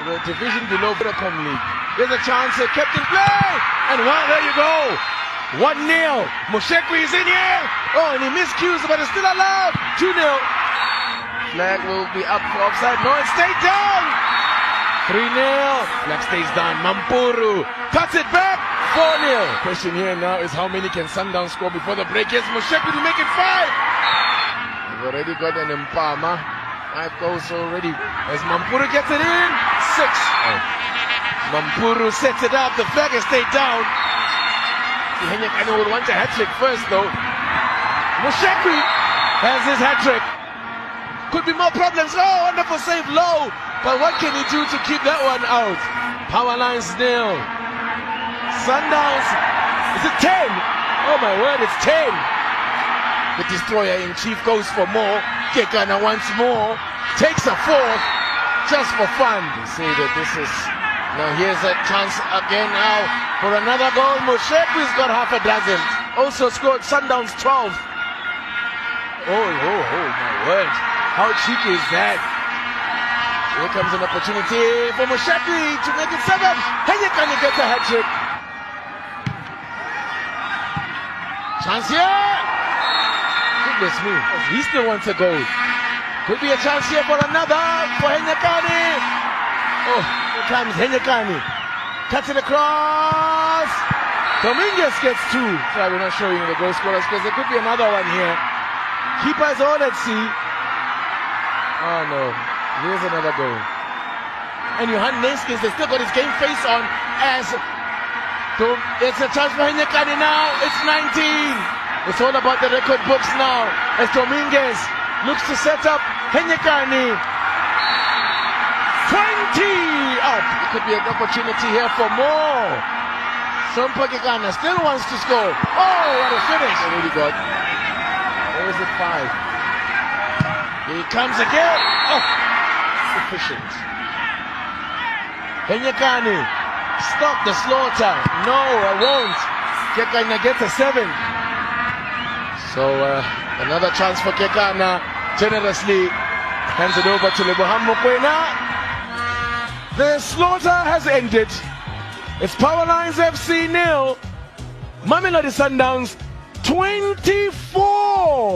the division below Vodacom League. There's a chance, kept in play, and well, there you go. 1-0. Moshekwi is in here. Oh, and he miscues, but it's still allowed. 2-0. Flag will be up for offside. No, it stayed down. 3-0. Flag stays down. Mampuru cuts it back. 4-0. Question here now is how many can Sundowns score before the break? Yes, Moshekwi to make it 5. They've already got an Mpama. 5 goals already. As Mampuru gets it in. 6. Oh. Mampuru sets it up. The flag has stayed down. I know would want a hat-trick first though. Moshekwi has his hat-trick. Could be more problems. Oh, wonderful save low. But what can he do to keep that one out? Powerlines 0. Sundowns, is it 10? Oh my word, it's 10. The destroyer in chief goes for more. Kekana wants more. Takes a 4th just for fun. They say that this is... Now here's a chance again now for another goal. Moshekwi's got half a dozen. Also scored Sundowns 12. Oh my word. How cheeky is that? Here comes an opportunity for Moshekwi to make it 7. Henyekani gets a hat-trick. Chance here. Goodness me. He still wants a goal. Could be a chance here for another for Henyekani. Oh, here comes Henyekani. Cuts it across. Dominguez gets 2. Sorry, we're not showing you the goal scorers because there could be another one here. Keepers all at sea. Oh no, here's another goal. And Johan Neskins, they still got his game face on as it's a chance for Henyekani now. It's 19. It's all about the record books now as Dominguez looks to set up Henyekani. 20 up. It could be an opportunity here for more. Kekana still wants to score. Oh, what a finish. Already got. Or is it 5? Here he comes again. Oh, efficient. Henyekani, stop the slaughter. No, I won't. Kekana gets a 7. So another chance for Kekana. Generously hands it over to Leboham Mokwena. The slaughter has ended. It's Powerlines FC 0. Mamelodi Sundowns 24.